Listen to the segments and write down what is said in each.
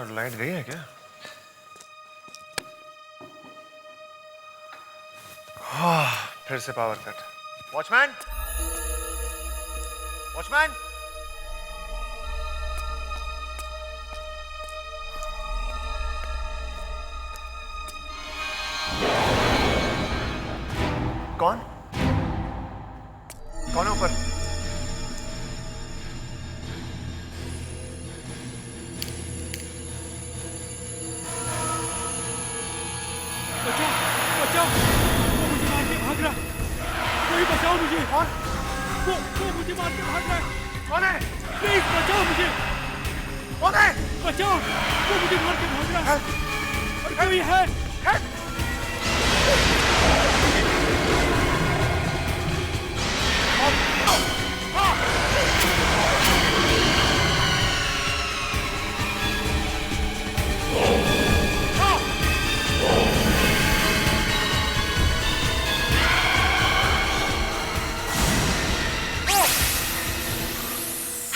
यार लाइट गई है क्या? फिर से पावर कट। वॉचमैन, वॉचमैन, कौन कौन है ऊपर? बचाओ बचाओ, वो मुझे मार के भाग रहा है। कोई बचाओ मुझे। कौन? वो मुझे मार के भाग रहा है। कौन है? प्लीज बचाओ मुझे। कौन है? बचाओ, वो मुझे मार के भाग रहा है। कोई है?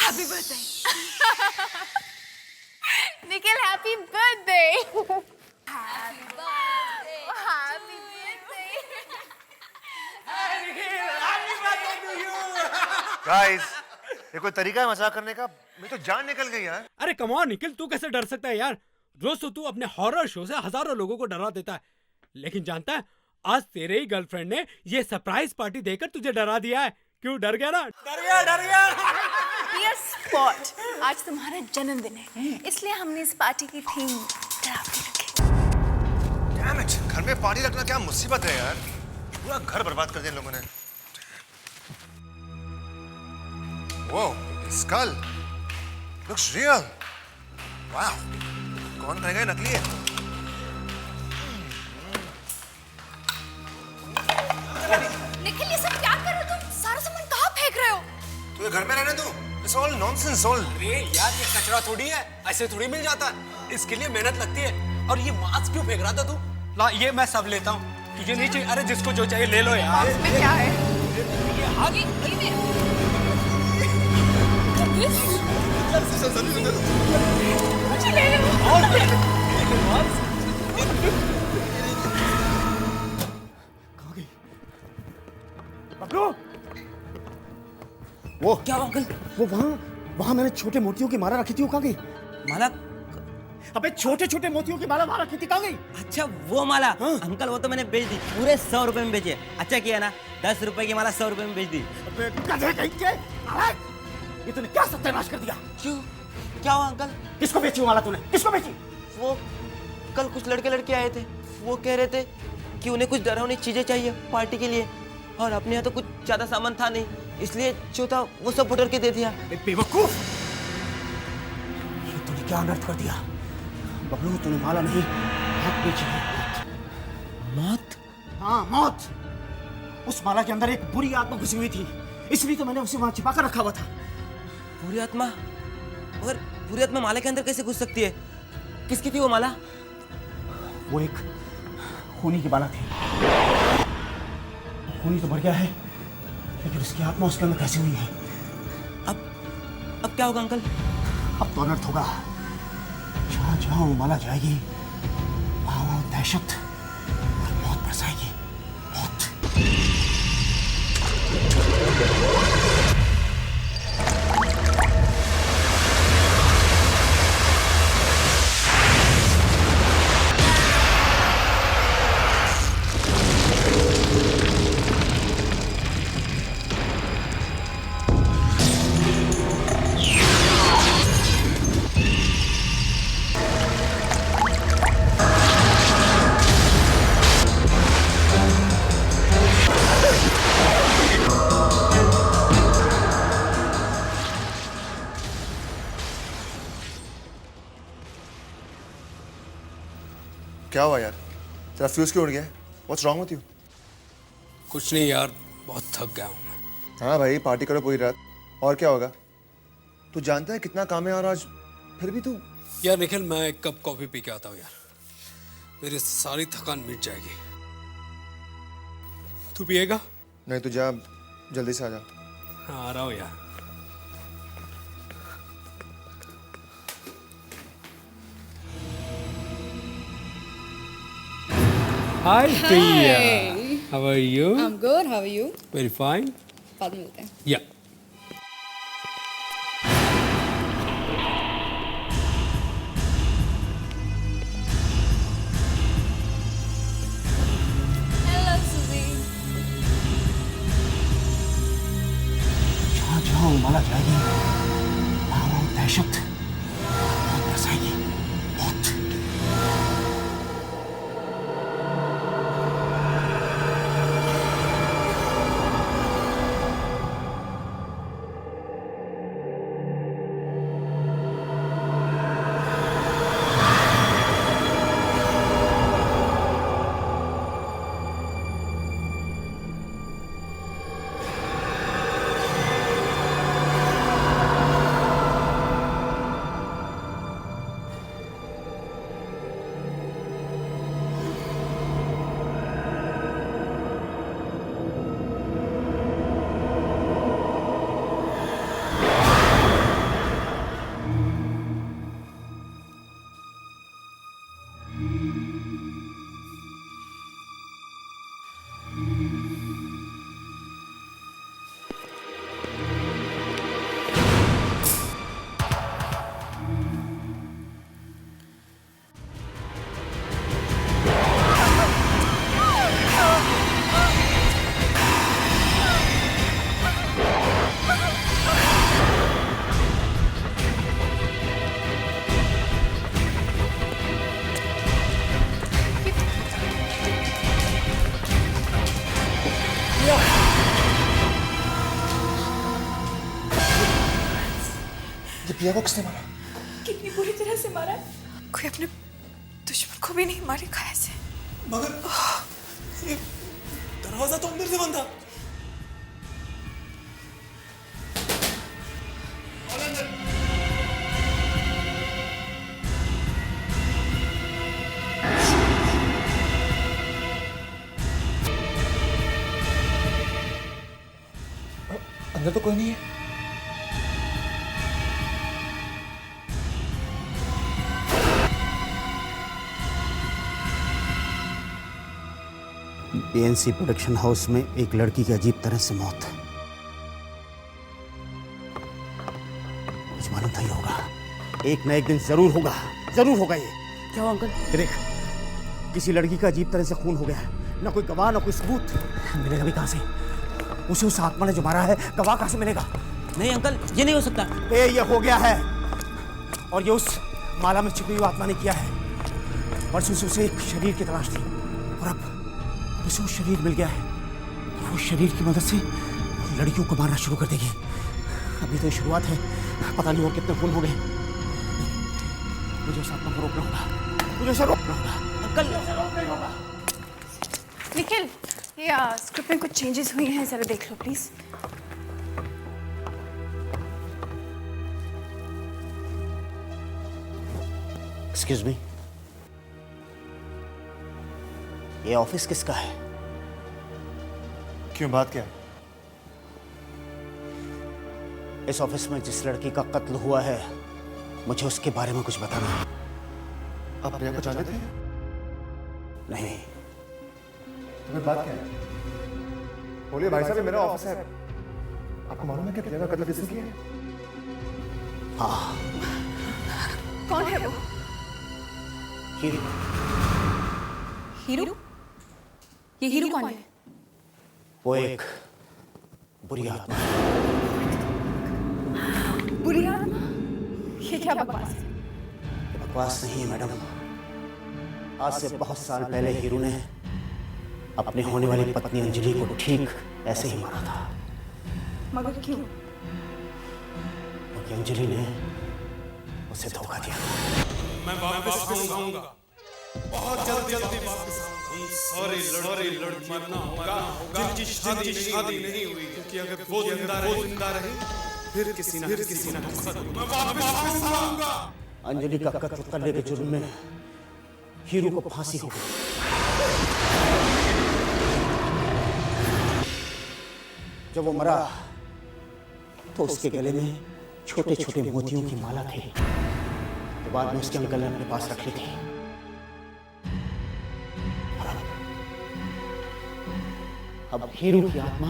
Happy birthday. Nikhil, happy birthday. Happy birthday. Happy birthday. Guys, ये कोई तरीका है मजाक करने का? मेरी तो जान निकल गई यार। अरे कम ऑन निखिल, तू कैसे डर सकता है यार? रोज तो तू अपने हॉरर शो से हजारों लोगों को डरा देता है, लेकिन जानता है आज तेरे ही गर्लफ्रेंड ने ये सरप्राइज पार्टी देकर तुझे डरा दिया है। क्यों डर गया ना? डर गया। Dear Spot, आज तुम्हारा जन्मदिन है, इसलिए हमने इस पार्टी की थीम डरावनी रखी। Damn it, घर में पानी रखना क्या मुसीबत है यार। पूरा घर बर्बाद कर दिया इन लोगों ने। Whoa, skull looks real. Wow, कौन कहेगा ये नकली है? निखिल, ये सब क्या कर रहे हो तुम? सारा सामान कहाँ फेंक रहे हो? तू घर में रहने दो। It's all nonsense, all. अरे यार, ये कचरा थोड़ी है, ऐसे थोड़ी मिल जाता है। इसके लिए मेहनत लगती है। और ये मास्क क्यों फेंक रहा था तू? ला, ये मैं सब लेता हूँ। तुझे नहीं चाहिए? अरे जिसको जो चाहिए ले लो यार। इसमें क्या है? ये हाथ मुझे ले लो। वो क्या अंकल? वो वहाँ मैंने छोटे मोतियों की माला रखी थी, वो कहाँ गई? माला? अबे छोटे छोटे मोतियों की माला वहाँ रखी थी, कहाँ गई? अच्छा वो माला। हाँ? अंकल वो तो मैंने बेच दी, पूरे 100 रुपए में बेचे। अच्छा किया ना, 10 रुपए की माला 100 रुपए में बेच दी। अबे गधे कहीं के! नालायक! ये तूने क्या सत्यानाश कर दिया? क्यों? क्या हुआ अंकल? किसको बेची वो माला तूने? किसको बेची? वो कल कुछ लड़के लड़के आए थे, वो कह रहे थे कि उन्हें कुछ डरावनी चीजें चाहिए पार्टी के लिए, और अपने यहाँ तो कुछ ज्यादा सामान था नहीं, इसलिए जो था वो सब बटोर के दे दिया। बेवकूफ! ये तूने क्या अनर्थ कर दिया? बबलू, तूने माला नहीं, मौत बेची है। मौत? हाँ, मौत। उस माला के अंदर एक बुरी आत्मा घुसी हुई थी, इसलिए तो मैंने उसे वहां छिपा कर रखा हुआ था। बुरी आत्मा? और बुरी आत्मा माला के अंदर कैसे घुस सकती है? किसकी थी वो माला? वो एक खूनी की माला थी। खूनी तो मर गया है, लेकिन उसकी आत्मा उसके अंदर कैसे हुई है? अब क्या होगा अंकल? अब तो अनर्थ होगा। जहाँ जहाँ वो माला जाएगी, वहाँ वहाँ दहशत और मौत बरसाएगी। मौत। क्या हुआ यार? तेरा फ्यूज क्यों उड़ गया? What's wrong with you? कुछ नहीं यार, बहुत थक गया हूँ मैं। हाँ भाई, पार्टी करो पूरी रात, और क्या होगा? तू जानता है कितना काम है, और आज फिर भी तू। यार निखिल, मैं एक कप कॉफी पी के आता हूँ यार, मेरी सारी थकान मिट जाएगी। तू पिएगा? नहीं, तू जा, जल्दी से आ जा। हाँ, आ रहा हूँ यार। Hi, Priya. How are you? I'm good. How are you? Very fine. बाद में मिलते हैं. Yeah. Hello, Suzy. जहाँ जहाँ उमाला जाएगी वहाँ दहशत बहुत बरसाएगी, बहुत। ये प्रिया को किसने मारा? कितनी बुरी तरह से मारा है? कोई अपने दुश्मन को भी नहीं मारेगा ऐसे. मगर ये दरवाजा तो अंदर से बंद था. अंदर तो कोई नहीं है. एएनसी प्रोडक्शन हाउस में एक लड़की की अजीब तरह से मौत. मुझे मालूम था ये होगा, एक न एक दिन जरूर होगा, जरूर होगा ये. क्या हुआ अंकल? देख, किसी लड़की का अजीब तरह से खून हो गया है. ना कोई गवाह, ना कोई सबूत. मिलेगा भी कहाँ से? उसे उस आत्मा ने जो मारा है, गवाह कहाँ से मिलेगा? नहीं अंकल, ये नहीं हो सकता. ये हो गया है, और ये उस माला में छिपी हुई आत्मा ने किया है. परसों से उसे एक शरीर की तलाश थी, और अब उसे वो शरीर मिल गया है. वो शरीर की मदद से लड़कियों को मारना शुरू कर देगी. अभी तो ये शुरुआत है, पता नहीं और कितने खून हो गए. मुझे उस आत्मा को रोकना होगा, मुझे उसे रोकना होगा. अंकल, निखिल, ये स्क्रिप्ट में कुछ चेंजेस हुई हैं, जरा देख लो प्लीज. एक्सक्यूज मी, ये ऑफिस किसका है? क्यों, बात क्या है? इस ऑफिस में जिस लड़की का कत्ल हुआ है, मुझे उसके बारे में कुछ बताना है. आप प्रिया को जानते थे? नहीं. तुम्हें बात क्या है? बोलिए भाई साहब, ये मेरा ऑफिस है. आपको मालूम है कि प्रिया का कत्ल किसने किया है? हाँ, कौन है वो? हीरू. हीरू? ये हीरू कौन है? वो एक बुरी आत्मा है. बुरी आत्मा? ये क्या बकवास है? बकवास नहीं है मैडम. आज से बहुत साल पहले हीरू ने अपने होने वाली पत्नी अंजलि को ठीक ऐसे ही मारा था. मगर क्यों? क्योंकि अंजलि ने उसे धोखा दिया. मैं वापस आऊंगा, बहुत जल्दी वापस आऊंगा. उन सारे लड़की मरना होगा जिनकी शादी नहीं हुई, क्योंकि अगर वो जिंदा रहे फिर किसी ना मैं वापस आऊंगा. अंजलि का कत्ल करने के जुर्म में हीरू को फांसी हो गई. जब वो मरा तो उसके गले में छोटे छोटे मोतियों की माला थी, तो बाद में उसके अंकल ने अपने पास रख ली थी. अब हीरू की आत्मा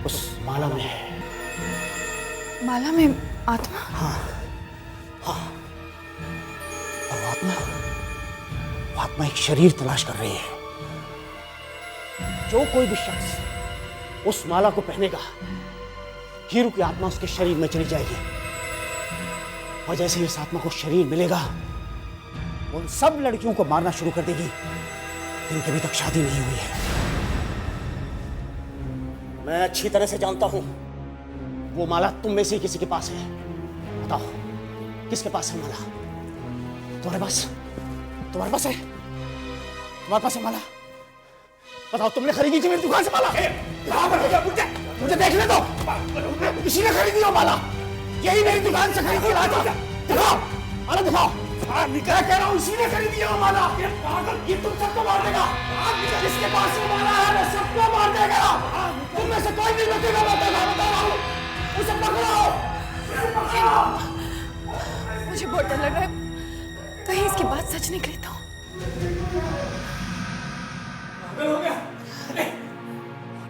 उस माला में है। माला में आत्मा? और वो आत्मा एक शरीर तलाश कर रही है। जो कोई भी शख्स उस माला को पहनेगा, हीरू की आत्मा उसके शरीर में चली जाएगी। और जैसे ही इस आत्मा को शरीर मिलेगा, वो उन सब लड़कियों को मारना शुरू कर देगी जिनकी अभी तक शादी नहीं हुई है। मैं अच्छी तरह से जानता हूं वो माला तुम में से किसी के पास है। बताओ, किसके पास है माला? तुम्हारे पास है? तुम्हारे पास है माला? बताओ, तुमने खरीदी थी मेरी दुकान से माला? मुझे देखने दो, किसी ने खरीदी हो माला? यही मेरी दुकान से खरीद के लाया था। दिखाओ माला, दिखाओ। क्या कह रहा हूँ, इसी ने खरीदी है वो माला। ये तुम सबको मार देगा। जिसके पास वो माला है वो सबको मार देगा। तुम में से कोई नहीं बचेगा, मैं बता रहा हूँ। उसे पकड़ो। मुझे बहुत डर लग रहा है, कहीं इसकी बात सच निकले तो।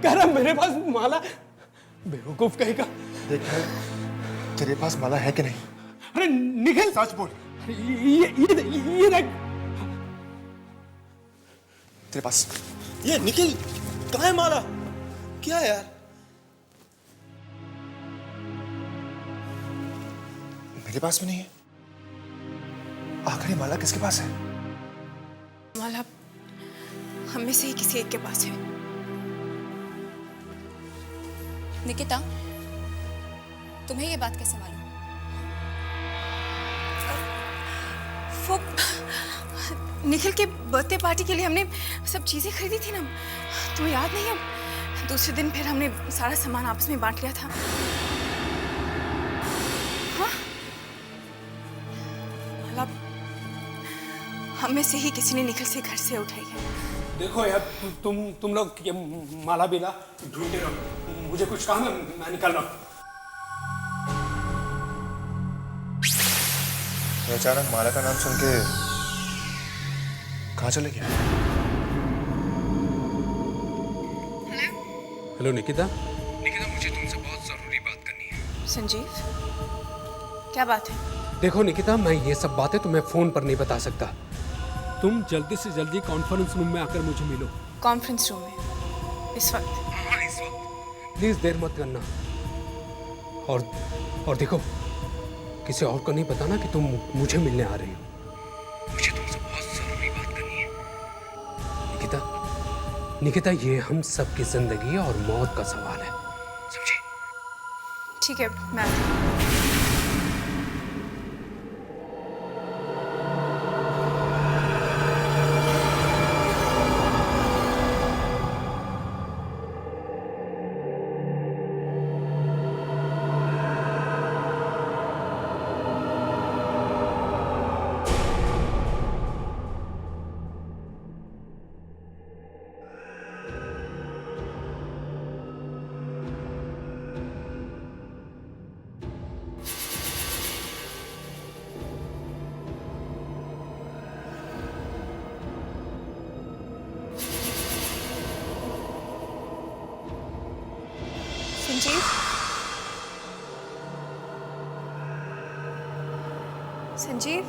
कह रहा मेरे पास माला, बेवकूफ कहेगा। देख तेरे पास माला है कि नहीं? अरे निखिल, सच बोल। ये देख तेरे पास ये निखिल, कहाँ है माला? क्या है यार? मेरे पास भी नहीं है। आखिरी माला किसके पास है? माला हम में से ही किसी एक के पास है। निकिता, तुम्हें ये बात कैसे मालूम? वो निखिल के बर्थडे पार्टी के लिए हमने सब चीजें खरीदी थी ना, तुम्हें याद नहीं है? दूसरे दिन फिर हमने सारा सामान आपस में बांट लिया था। हाँ? माला हम में से ही किसी ने निखिल से घर से उठाई है। देखो यार, तुम लोग ये माला बिना ढूंढते रहो, मुझे कुछ काम है, मैं निकल रहा हूँ। अचानक माला का नाम सुन के कहाँ चले गया? हेलो निकिता। निकिता, मुझे तुमसे बहुत जरूरी बात करनी है। संजीव, क्या बात है? देखो निकिता, मैं ये सब बातें तुम्हें फोन पर नहीं बता सकता। तुम जल्दी से जल्दी कॉन्फ्रेंस रूम में आकर मुझे मिलो। कॉन्फ्रेंस रूम में इस वक्त? हाँ, इस वक्त। प्लीज देर मत करना। और देखो, किसी और को नहीं बताना कि तुम मुझे मिलने आ रही हो। मुझे तुमसे बहुत जरूरी बात करनी है। निकिता, ये हम सबकी जिंदगी और मौत का सवाल है, समझी? ठीक है, मैं आती हूँ। संजीव, संजीव,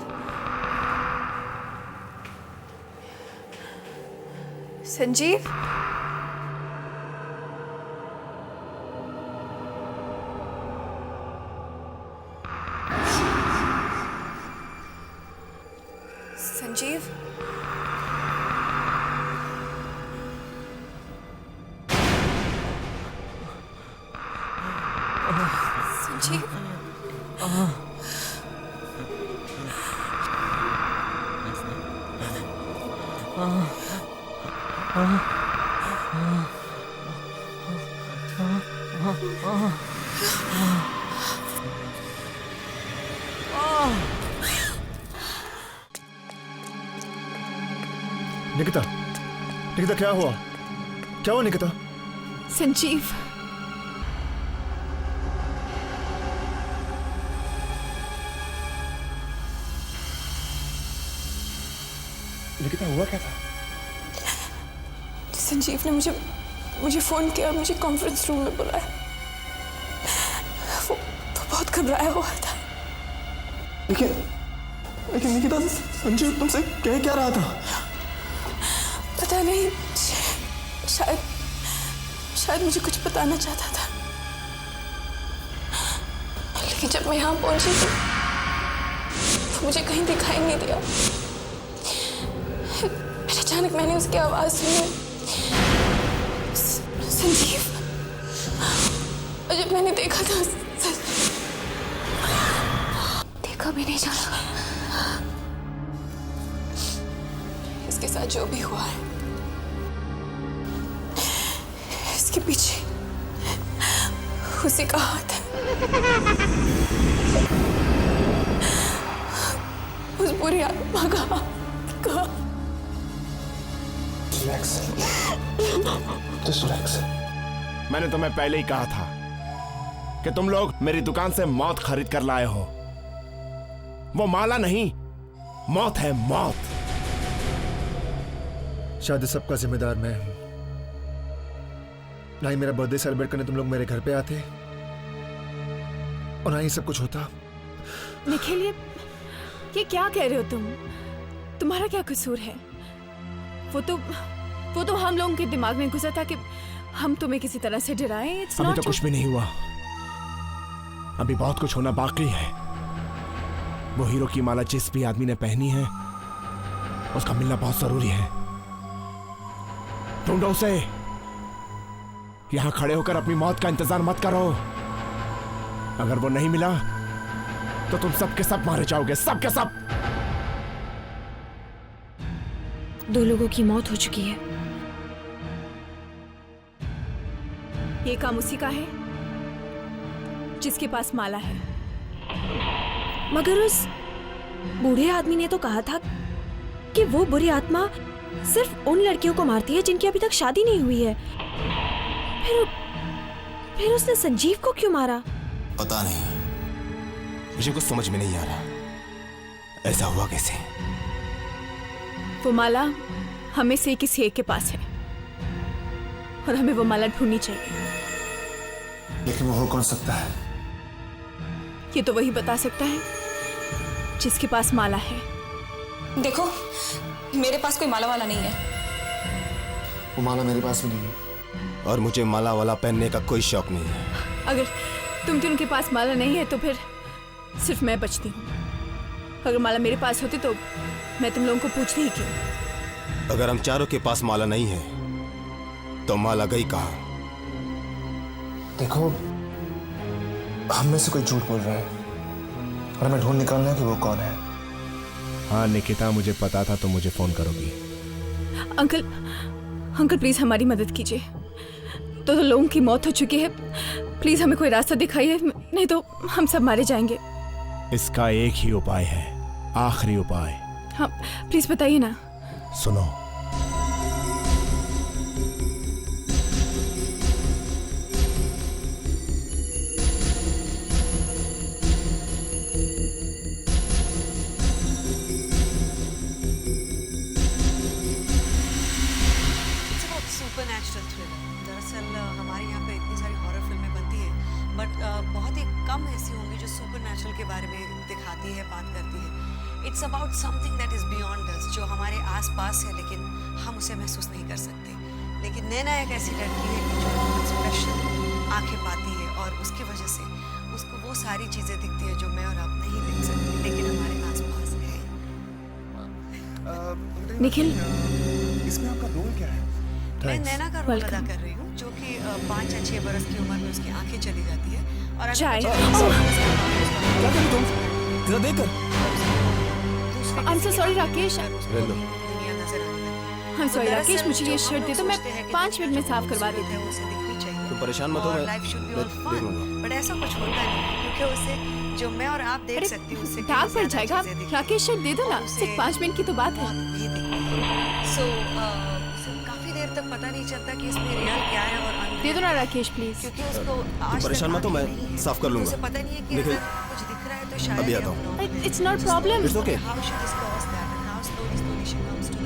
संजीव, संजीव, संजीव, निकिता, निकिता क्या हुआ? क्या हुआ निकिता? संजीव, निकिता हुआ क्या था? संजीव ने मुझे मुझे फ़ोन किया और मुझे कॉन्फ्रेंस रूम में बुलाया। वो बहुत घबराया हुआ था। लेकिन निकिता, संजीव तुमसे कह क्या रहा था? पता नहीं, शायद मुझे कुछ बताना चाहता था, लेकिन जब मैं यहाँ पहुंची तो मुझे कहीं दिखाई नहीं दिया। फिर अचानक मैंने उसकी आवाज सुनी, संजीव। और जब मैंने देखा तो देखा भी नहीं जाना। इसके साथ जो भी हुआ है, इसके पीछे उसी का हाथ है। उस बुरी आत्मा का। मैंने तुम्हें पहले ही कहा था कि तुम लोग मेरी दुकान से मौत खरीद कर लाए हो। वो माला नहीं, मौत है, मौत। शायद सबका जिम्मेदार मैं हूं। ना ही मेरा बर्थडे सेलिब्रेट करने तुम लोग मेरे घर पे आते और ना ही सब कुछ होता। निखिल, ये क्या कह रहे हो तुम? तुम्हारा क्या कसूर है? वो तो हम लोगों के दिमाग में घुसा था कि हम तुम्हें किसी तरह से डराएं। अभी तो कुछ भी नहीं हुआ, अभी बहुत कुछ होना बाकी है। वो हीरो की माला जिस भी आदमी ने पहनी है, उसका मिलना बहुत जरूरी है। ढूंढो उसे। यहां खड़े होकर अपनी मौत का इंतजार मत करो। अगर वो नहीं मिला तो तुम सब के सब मारे जाओगे, सब के सब। 2 लोगों की मौत हो चुकी है। ये काम उसी का है जिसके पास माला है। मगर उस बूढ़े आदमी ने तो कहा था कि वो बुरी आत्मा सिर्फ उन लड़कियों को मारती है जिनकी अभी तक शादी नहीं हुई है। फिर उसने संजीव को क्यों मारा? पता नहीं, मुझे कुछ समझ में नहीं आ रहा। ऐसा हुआ कैसे? वो माला हमें से किसी एक के पास है और हमें वो माला ढूंढनी चाहिए। लेकिन वो हो कौन सकता है? ये तो वही बता सकता है जिसके पास माला है। देखो, मेरे पास कोई माला वाला नहीं है। वो माला मेरे पास भी नहीं है। और मुझे माला वाला पहनने का कोई शौक नहीं है। अगर तुम उनके पास माला नहीं है तो फिर सिर्फ मैं बचती हूँ। अगर माला मेरे पास होती तो मैं तुम लोगों को पूछती ही क्यों। अगर हम चारों के पास माला नहीं है तो माला गई कहाँ? देखो, हम में से कोई झूठ बोल रहा है और हमें ढूंढ निकालना है कि वो कौन है। हाँ निकिता, मुझे पता था तुम मुझे फोन करोगी। अंकल प्लीज हमारी मदद कीजिए। तो लोगों की मौत हो चुकी है, प्लीज हमें कोई रास्ता दिखाइए, नहीं तो हम सब मारे जाएंगे। इसका एक ही उपाय है, आखिरी उपाय। हाँ प्लीज बताइए ना। सुनो, सुपरनैचुरल थ्रिलर। दरअसल हमारे यहाँ पे इतनी सारी हॉरर फिल्में बनती हैं, बट बहुत ही कम ऐसी होंगी जो सुपरनैचुरल के बारे में दिखाती है, बात करती है। It's about something that is beyond अस, जो हमारे आसपास है लेकिन हम उसे महसूस नहीं कर सकते। लेकिन नैना एक ऐसी लड़की है कि जो बहुत स्पेशल आंखें पाती है और उसकी वजह से उसको वो सारी चीज़ें दिखती है जो मैं और आप नहीं देख सकते, लेकिन हमारे आसपास है। निखिल, इसमें आपका रोल क्या है? मैं नैना का रोल अदा कर रही हूँ, जो कि 5 या 6 बरस की उम्र में उसकी आंखें चली जाती है और चाय। I'm so sorry Rakesh. I'm sorry Rakesh, मुझे ये शर्ट दे दो, मैं 5 मिनट में साफ करवा देती हूँ। तुम परेशान मत हो, मैं देख लूंगा। बट ऐसा कुछ होता नहीं, क्योंकि उसे जो मैं और आप देख सकती हूँ उससे दाग पड़ जाएगा। राकेश शर्ट दे दो ना, सिर्फ 5 मिनट की तो बात है। सो काफी देर तक पता नहीं चलता कि इसमें रियल क्या है और दे दो ना राकेश प्लीज। क्योंकि उसको आज परेशान मत हो, मैं साफ कर लूंगा। उसे पता नहीं है कि अगर कुछ दिख रहा है तो शायद अभी आता हूँ। It's not problem. It's okay. How should this cause that and how slowly she comes to the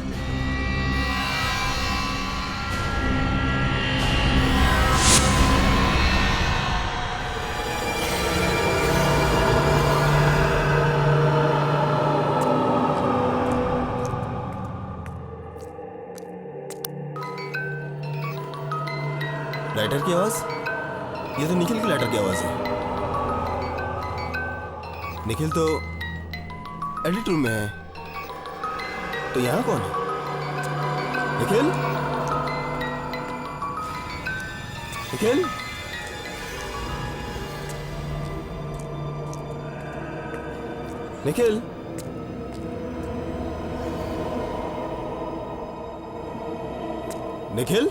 writer की आवाज? ये तो निखिल की लेटर की आवाज है। निखिल तो एडिट रूम में है, तो यहाँ कौन है? निखिल? निखिल? निखिल? निखिल?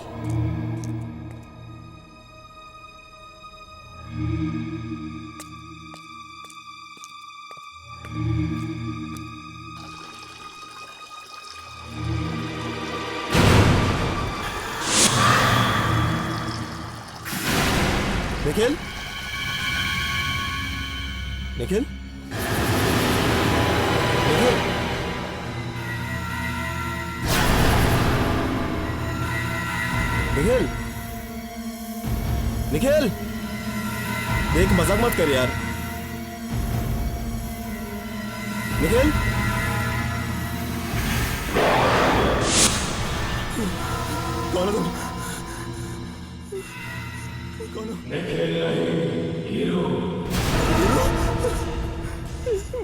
निखिल? निखिल? निखिल? निखिल? निखिल? देख, मजाक मत कर यार। निखिल? कौन हो तुम? कौन हो? हीरो।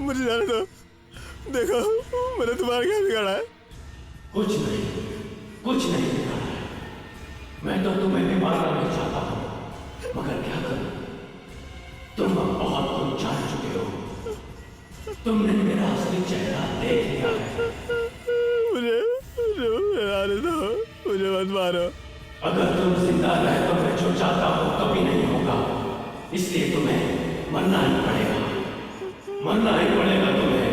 मुझे जाने दो। देखो, मैंने तुम्हारा क्या बिगाड़ा है? कुछ नहीं बिगाड़ा है। मैं तो तुम्हें भी मारना नहीं चाहता हूँ, मगर क्या करूं? तुम अब बहुत कुछ जान चुके हो। तुमने मेरा असली चेहरा देख लिया है। मुझे आने दो, मुझे मत मारो। अगर तुम जिंदा रहे तो मैं जो चाहता हूँ कभी नहीं होगा, इसलिए तुम्हें मरना ही पड़ेगा तुम्हें।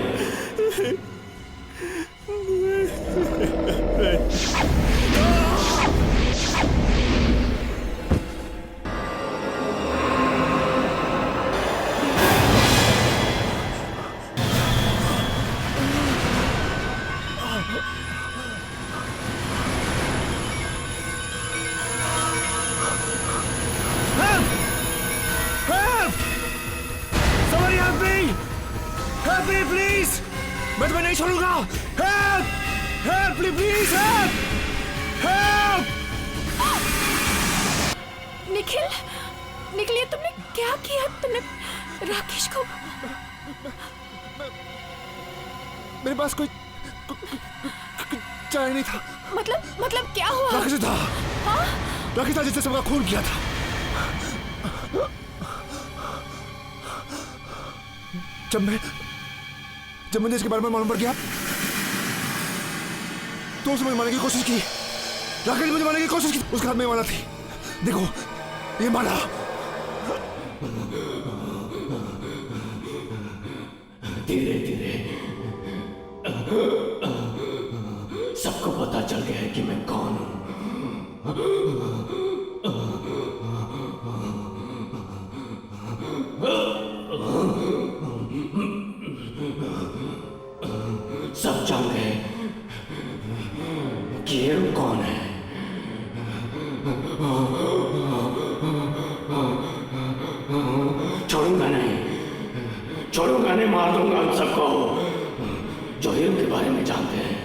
Help me, please! मैं तुम्हें नहीं छोड़ूंगा! Help! Help, please, help! Help! Nikhil, Nikhil, ये तुमने क्या किया? तुमने राकेश को... मेरे पास कोई चाय नहीं था। मतलब क्या हुआ? राकेश था। हाँ? राकेश था जिसने सबका खून किया था। जब मुझे इसके बारे में मालूम पड़ गया तो उसने मुझे मारने की कोशिश की। राकेश ने मुझे मारने की कोशिश की। उसके हाथ में माला थी। देखो, ये माला। धीरे धीरे सबको पता चल गया है कि मैं कौन हूं। सब जान गए कि ये कौन है। छोड़ूंगा नहीं, मार दूंगा उन सबको जो हीरो के बारे में जानते हैं,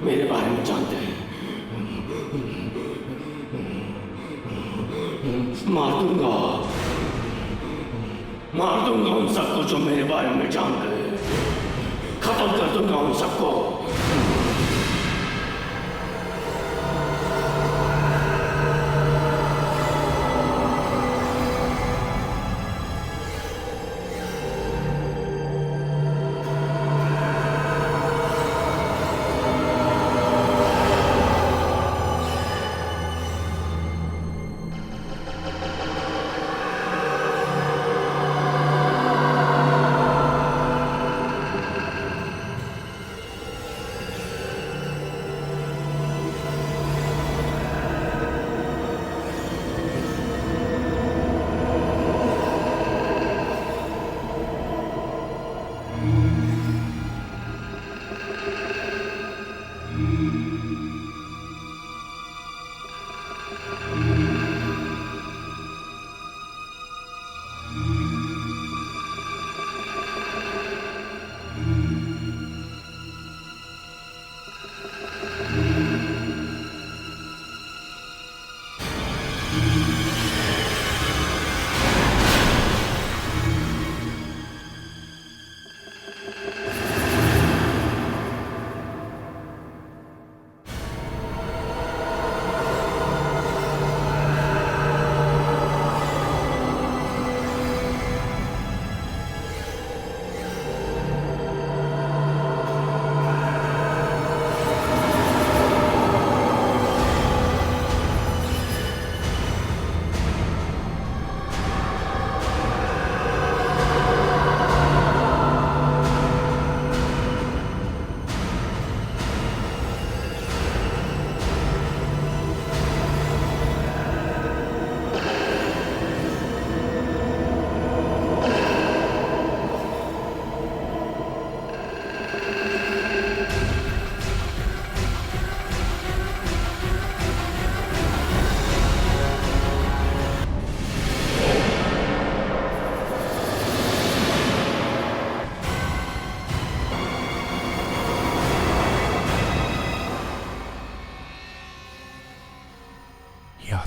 मेरे बारे में जानते हैं। मार दूंगा उन सबको जो मेरे बारे में जानते हैं। खत्म कर दूंगा उन सबको।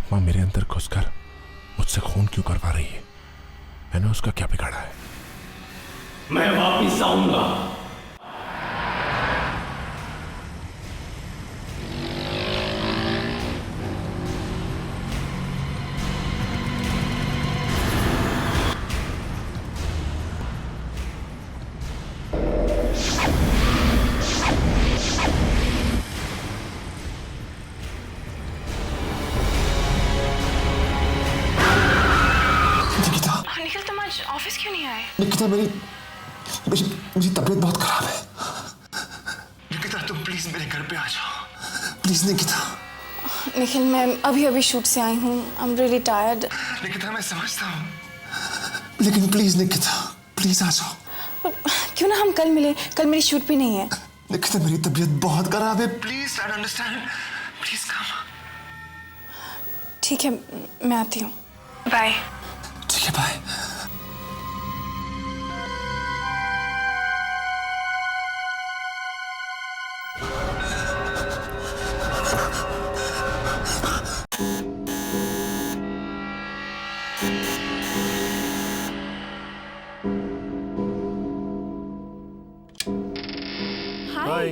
आत्मा मेरे अंदर घुसकर मुझसे खून क्यों करवा रही है? मैंने उसका क्या बिगाड़ा है? मैं वापिस आऊंगा। निखिल, तुम आज ऑफिस क्यों नहीं आए? निकिता, मेरी तबीयत बहुत खराब है। निकिता, तुम प्लीज मेरे घर पे आ जाओ, प्लीज निकिता। निखिल, मैं अभी शूट से आई हूँ। I am really tired. Nikita, मैं समझता हूँ, लेकिन प्लीज निकिता, प्लीज आ जाओ। क्यों ना हम कल मिले? कल मेरी शूट भी नहीं है। निकिता, मेरी तबीयत बहुत खराब है, please try to understand, please come. ठीक है, मैं आती हूँ। बाय। ठीक है, बाय। हाय।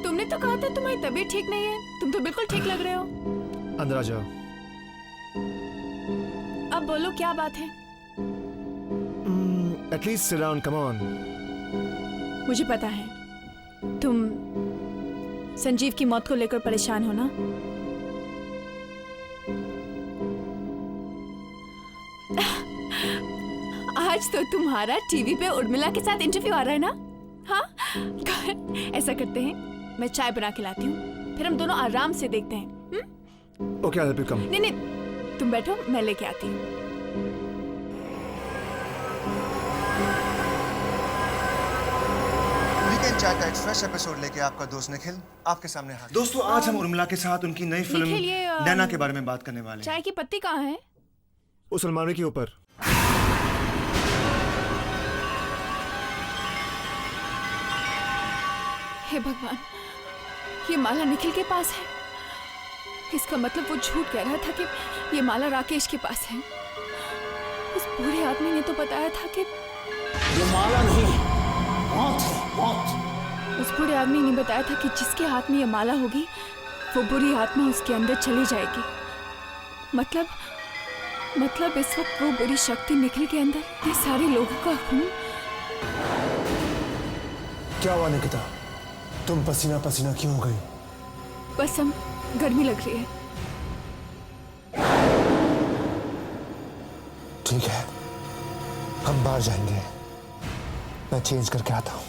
तुमने तो कहा था तुम्हारी तबीयत ठीक नहीं है। तुम तो बिल्कुल ठीक लग रहे हो। अंदर आ जाओ। अब बोलो, क्या बात है? At least sit down, come on. मुझे पता है तुम संजीव की मौत को लेकर परेशान हो ना। आज तो तुम्हारा टीवी पे उर्मिला के साथ इंटरव्यू आ रहा है ना? हाँ, ऐसा करते हैं, मैं चाय बना के लाती हूँ, फिर हम दोनों आराम से देखते हैं। Okay, I will come. नहीं, तुम बैठो, मैं लेके आती हूँ। वीकेंड चाय का एक फ्रेश एपिसोड लेके आपका दोस्त निखिल आपके सामने हाजिर। दोस्तों, आज हम उर्मिला के साथ उनकी नई फिल्म निखिल, ये, नैना के बारे में बात करने वाले हैं। चाय की पत्ती कहाँ है? उस अलमारी के ऊपर। हे भगवान, ये माला निखिल के पास है। इसका मतलब वो झूठ कह रहा था कि ये माला राकेश के पास है। उस बूढ़े आदमी ने तो बताया था कि ये माला नहीं, मौत है, मौत। उस बूढ़े आदमी ने बताया था कि जिसके हाथ में ये माला होगी वो बुरी आत्मा उसके अंदर चली जाएगी। मतलब इस वक्त वो बुरी शक्ति निखिल के अंदर ये सारे लोगों का खून। क्या हुआ निकिता, तुम पसीना पसीना क्यों हो गई? बस हम गर्मी लग रही है। ठीक है, हम बाहर जाएंगे, मैं चेंज करके आता हूँ।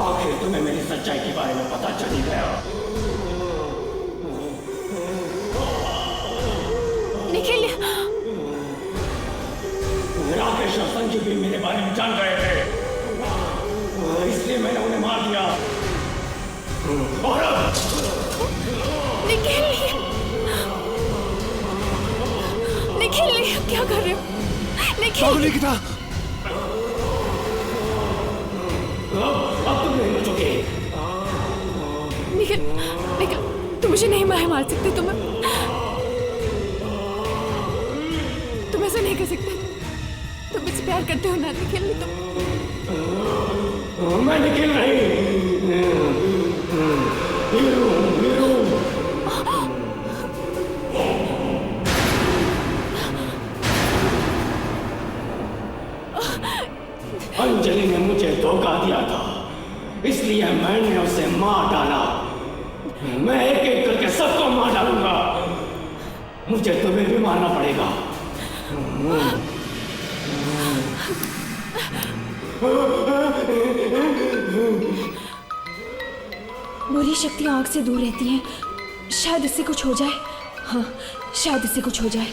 आखिर तुम्हें मेरी सच्चाई के बारे में पता चल ही गया। निखिल, राकेश और संजीव भी मेरे बारे में जान रहे थे, इसलिए मैंने उन्हें मार दिया। निखिल, क्या कर रहे हो? निखिल, अब तुम नहीं बचोगे। निखिल, तुम मुझे नहीं मार सकते। तुम ऐसा नहीं कर सकते। तुम मुझसे प्यार करते हो ना निखिल? मैं निखिल नहीं, अंजलि ने मुझे इसलिए मैंने उसे मार डाला। मैं एक एक करके सबको मार डालूंगा। मुझे तुम्हें भी मारना पड़ेगा। बुरी शक्तियां आग से दूर रहती हैं, शायद इससे कुछ हो जाए। हाँ, शायद इससे कुछ हो जाए।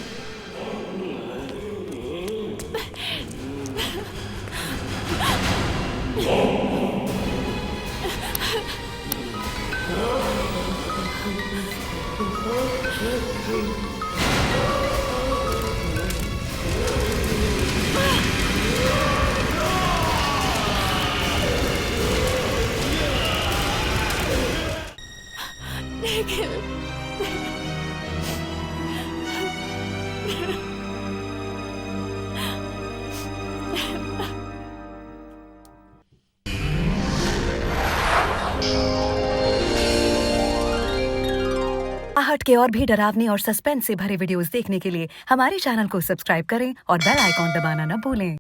आहट के और भी डरावने और सस्पेंस से भरे वीडियोस देखने के लिए हमारे चैनल को सब्सक्राइब करें और बेल आइकॉन दबाना न भूलें।